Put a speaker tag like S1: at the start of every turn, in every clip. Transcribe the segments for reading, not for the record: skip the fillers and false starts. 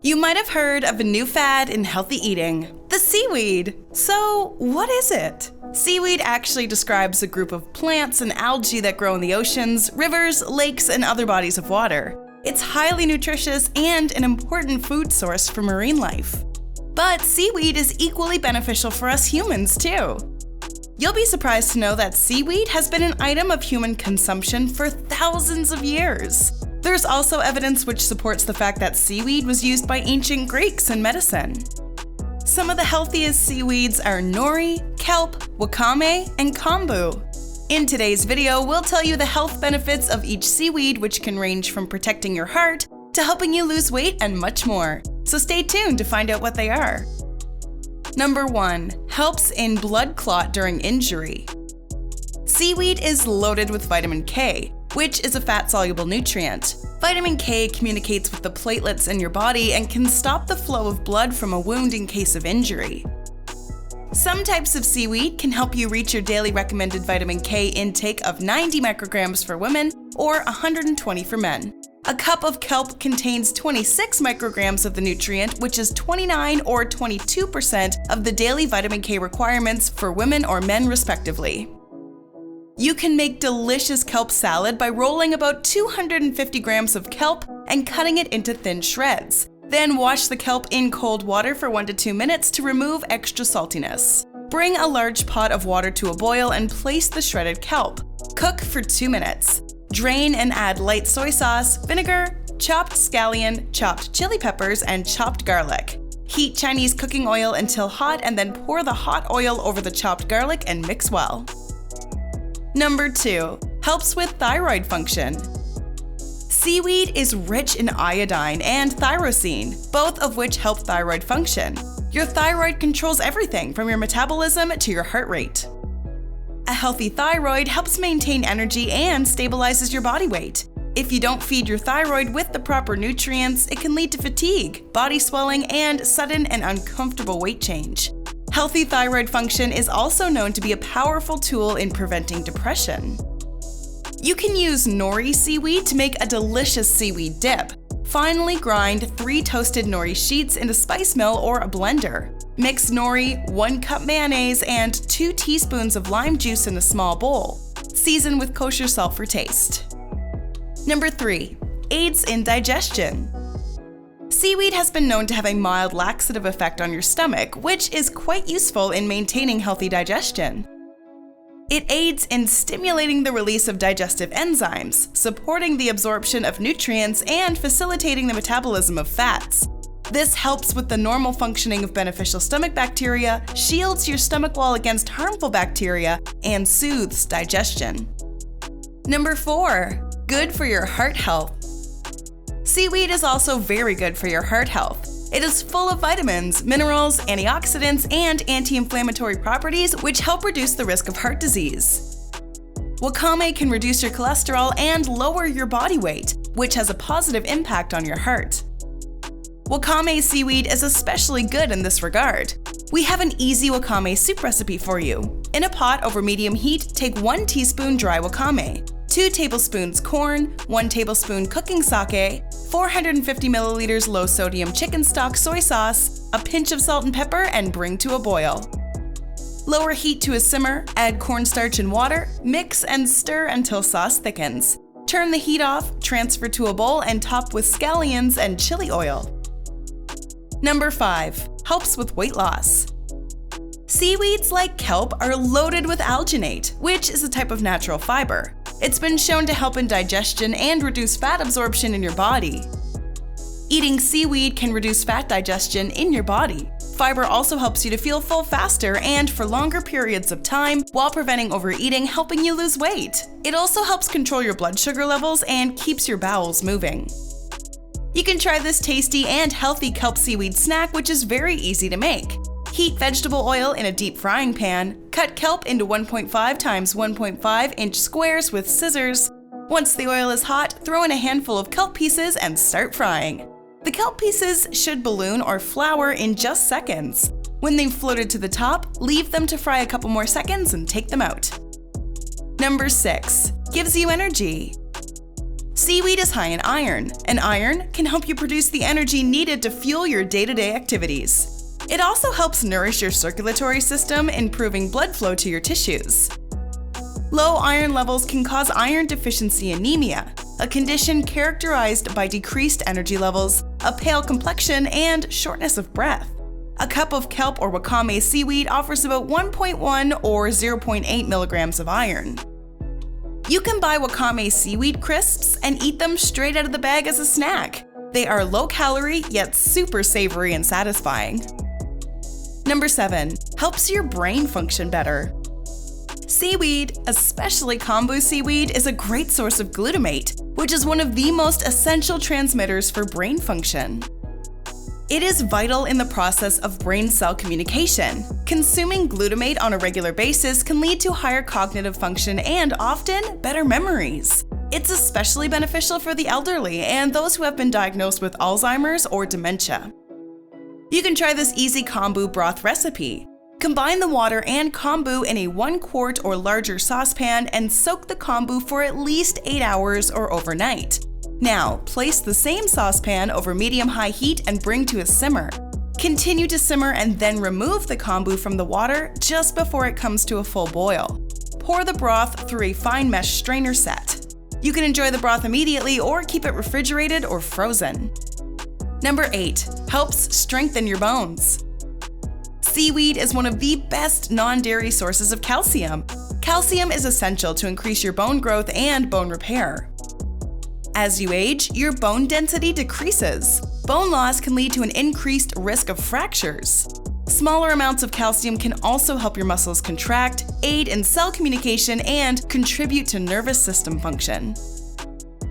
S1: You might have heard of a new fad in healthy eating, the seaweed. So, what is it? Seaweed actually describes a group of plants and algae that grow in the oceans, rivers, lakes, and other bodies of water. It's highly nutritious and an important food source for marine life. But seaweed is equally beneficial for us humans, too. You'll be surprised to know that seaweed has been an item of human consumption for thousands of years. There's also evidence which supports the fact that seaweed was used by ancient Greeks in medicine. Some of the healthiest seaweeds are nori, kelp, wakame, and kombu. In today's video, we'll tell you the health benefits of each seaweed, which can range from protecting your heart to helping you lose weight and much more. So stay tuned to find out what they are. Number 1. Helps in blood clot during injury. Seaweed is loaded with vitamin K, which is a fat-soluble nutrient. Vitamin K communicates with the platelets in your body and can stop the flow of blood from a wound in case of injury. Some types of seaweed can help you reach your daily recommended vitamin K intake of 90 micrograms for women or 120 for men. A cup of kelp contains 26 micrograms of the nutrient, which is 29 or 22% of the daily vitamin K requirements for women or men respectively. You can make delicious kelp salad by rolling about 250 grams of kelp and cutting it into thin shreds. Then wash the kelp in cold water for 1 to 2 minutes to remove extra saltiness. Bring a large pot of water to a boil and place the shredded kelp. Cook for 2 minutes. Drain and add light soy sauce, vinegar, chopped scallion, chopped chili peppers, and chopped garlic. Heat Chinese cooking oil until hot and then pour the hot oil over the chopped garlic and mix well. Number 2. Helps with thyroid function. Seaweed is rich in iodine and tyrosine, both of which help thyroid function. Your thyroid controls everything from your metabolism to your heart rate. A healthy thyroid helps maintain energy and stabilizes your body weight. If you don't feed your thyroid with the proper nutrients, it can lead to fatigue, body swelling, and sudden and uncomfortable weight change. Healthy thyroid function is also known to be a powerful tool in preventing depression. You can use nori seaweed to make a delicious seaweed dip. Finely grind 3 toasted nori sheets in a spice mill or a blender. Mix nori, 1 cup mayonnaise, and 2 teaspoons of lime juice in a small bowl. Season with kosher salt for taste. Number 3. Aids in digestion. Seaweed has been known to have a mild laxative effect on your stomach, which is quite useful in maintaining healthy digestion. It aids in stimulating the release of digestive enzymes, supporting the absorption of nutrients, and facilitating the metabolism of fats. This helps with the normal functioning of beneficial stomach bacteria, shields your stomach wall against harmful bacteria, and soothes digestion. Number 4. Good for your heart health. Seaweed is also very good for your heart health. It is full of vitamins, minerals, antioxidants, and anti-inflammatory properties which help reduce the risk of heart disease. Wakame can reduce your cholesterol and lower your body weight, which has a positive impact on your heart. Wakame seaweed is especially good in this regard. We have an easy wakame soup recipe for you. In a pot over medium heat, take 1 teaspoon dry wakame, 2 tablespoons corn, 1 tablespoon cooking sake, 450 milliliters low-sodium chicken stock soy sauce, a pinch of salt and pepper, and bring to a boil. Lower heat to a simmer, add cornstarch and water, mix and stir until sauce thickens. Turn the heat off, transfer to a bowl, and top with scallions and chili oil. Number 5. Helps with weight loss. Seaweeds like kelp are loaded with alginate, which is a type of natural fiber. It's been shown to help in digestion and reduce fat absorption in your body. Eating seaweed can reduce fat digestion in your body. Fiber also helps you to feel full faster and for longer periods of time while preventing overeating, helping you lose weight. It also helps control your blood sugar levels and keeps your bowels moving. You can try this tasty and healthy kelp seaweed snack, which is very easy to make. Heat vegetable oil in a deep frying pan, cut kelp into 1.5 times 1.5 inch squares with scissors. Once the oil is hot, throw in a handful of kelp pieces and start frying. The kelp pieces should balloon or flour in just seconds. When they've floated to the top, leave them to fry a couple more seconds and take them out. Number 6. Gives you energy. Seaweed is high in iron, and iron can help you produce the energy needed to fuel your day-to-day activities. It also helps nourish your circulatory system, improving blood flow to your tissues. Low iron levels can cause iron deficiency anemia, a condition characterized by decreased energy levels, a pale complexion, and shortness of breath. A cup of kelp or wakame seaweed offers about 1.1 or 0.8 milligrams of iron. You can buy wakame seaweed crisps and eat them straight out of the bag as a snack. They are low-calorie, yet super savory and satisfying. Number 7. Helps your brain function better. Seaweed, especially kombu seaweed, is a great source of glutamate, which is one of the most essential transmitters for brain function. It is vital in the process of brain cell communication. Consuming glutamate on a regular basis can lead to higher cognitive function and often better memories. It's especially beneficial for the elderly and those who have been diagnosed with Alzheimer's or dementia. You can try this easy kombu broth recipe. Combine the water and kombu in a 1 quart or larger saucepan and soak the kombu for at least 8 hours or overnight. Now, place the same saucepan over medium-high heat and bring to a simmer. Continue to simmer and then remove the kombu from the water just before it comes to a full boil. Pour the broth through a fine mesh strainer set. You can enjoy the broth immediately or keep it refrigerated or frozen. Number 8. Helps strengthen your bones. Seaweed is one of the best non-dairy sources of calcium. Calcium is essential to increase your bone growth and bone repair. As you age, your bone density decreases. Bone loss can lead to an increased risk of fractures. Smaller amounts of calcium can also help your muscles contract, aid in cell communication, and contribute to nervous system function.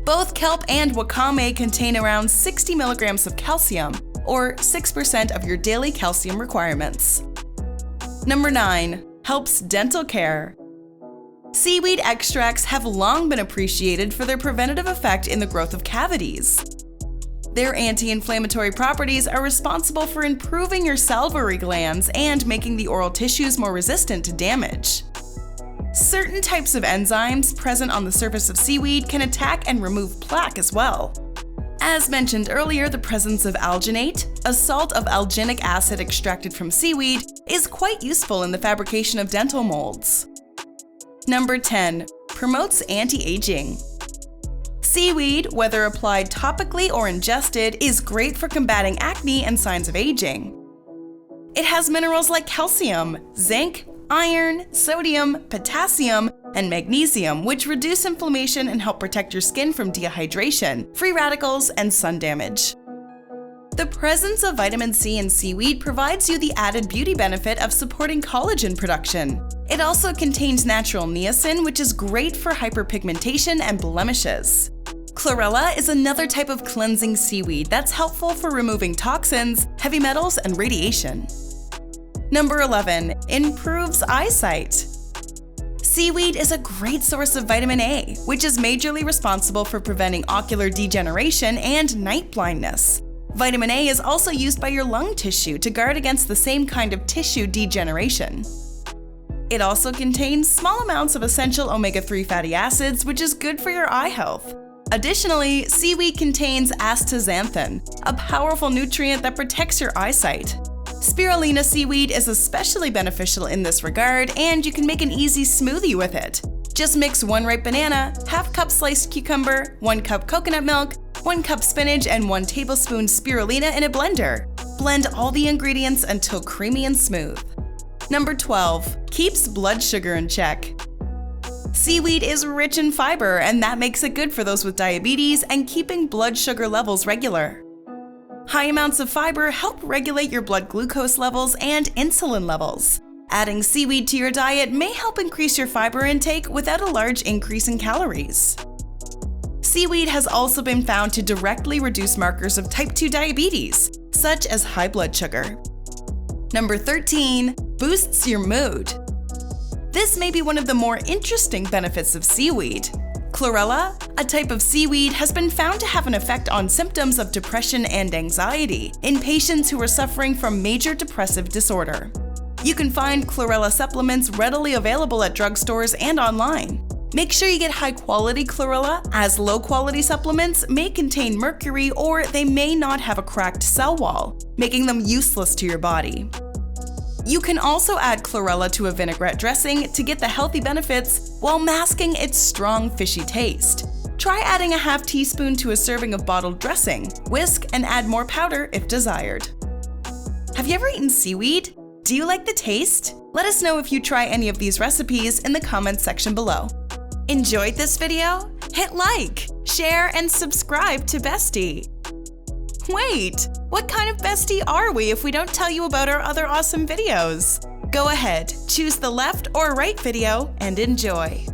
S1: Both kelp and wakame contain around 60 milligrams of calcium, or 6% of your daily calcium requirements. Number 9. Helps dental care. Seaweed extracts have long been appreciated for their preventative effect in the growth of cavities. Their anti-inflammatory properties are responsible for improving your salivary glands and making the oral tissues more resistant to damage. Certain types of enzymes present on the surface of seaweed can attack and remove plaque as well. As mentioned earlier, the presence of alginate, a salt of alginic acid extracted from seaweed, is quite useful in the fabrication of dental molds. Number 10. Promotes anti-aging. Seaweed, whether applied topically or ingested, is great for combating acne and signs of aging. It has minerals like calcium, zinc, iron, sodium, potassium, and magnesium, which reduce inflammation and help protect your skin from dehydration, free radicals, and sun damage. The presence of vitamin C in seaweed provides you the added beauty benefit of supporting collagen production. It also contains natural niacin, which is great for hyperpigmentation and blemishes. Chlorella is another type of cleansing seaweed that's helpful for removing toxins, heavy metals, and radiation. Number 11. Improves eyesight. Seaweed is a great source of vitamin A, which is majorly responsible for preventing ocular degeneration and night blindness. Vitamin A is also used by your lung tissue to guard against the same kind of tissue degeneration. It also contains small amounts of essential omega-3 fatty acids, which is good for your eye health. Additionally, seaweed contains astaxanthin, a powerful nutrient that protects your eyesight. Spirulina seaweed is especially beneficial in this regard, and you can make an easy smoothie with it. Just mix 1 ripe banana, ½ cup sliced cucumber, 1 cup coconut milk, 1 cup spinach, and 1 tablespoon spirulina in a blender. Blend all the ingredients until creamy and smooth. Number 12. Keeps blood sugar in check. Seaweed is rich in fiber, and that makes it good for those with diabetes and keeping blood sugar levels regular. High amounts of fiber help regulate your blood glucose levels and insulin levels. Adding seaweed to your diet may help increase your fiber intake without a large increase in calories. Seaweed has also been found to directly reduce markers of type 2 diabetes, such as high blood sugar. Number 13. Boosts your mood. This may be one of the more interesting benefits of seaweed. Chlorella, a type of seaweed, has been found to have an effect on symptoms of depression and anxiety in patients who are suffering from major depressive disorder. You can find chlorella supplements readily available at drugstores and online. Make sure you get high-quality chlorella, as low-quality supplements may contain mercury or they may not have a cracked cell wall, making them useless to your body. You can also add chlorella to a vinaigrette dressing to get the healthy benefits while masking its strong fishy taste. Try adding a half teaspoon to a serving of bottled dressing. Whisk and add more powder if desired. Have you ever eaten seaweed? Do you like the taste? Let us know if you try any of these recipes in the comments section below. Enjoyed this video? Hit like, share, and subscribe to Bestie. Wait, what kind of bestie are we if we don't tell you about our other awesome videos? Go ahead, choose the left or right video and enjoy.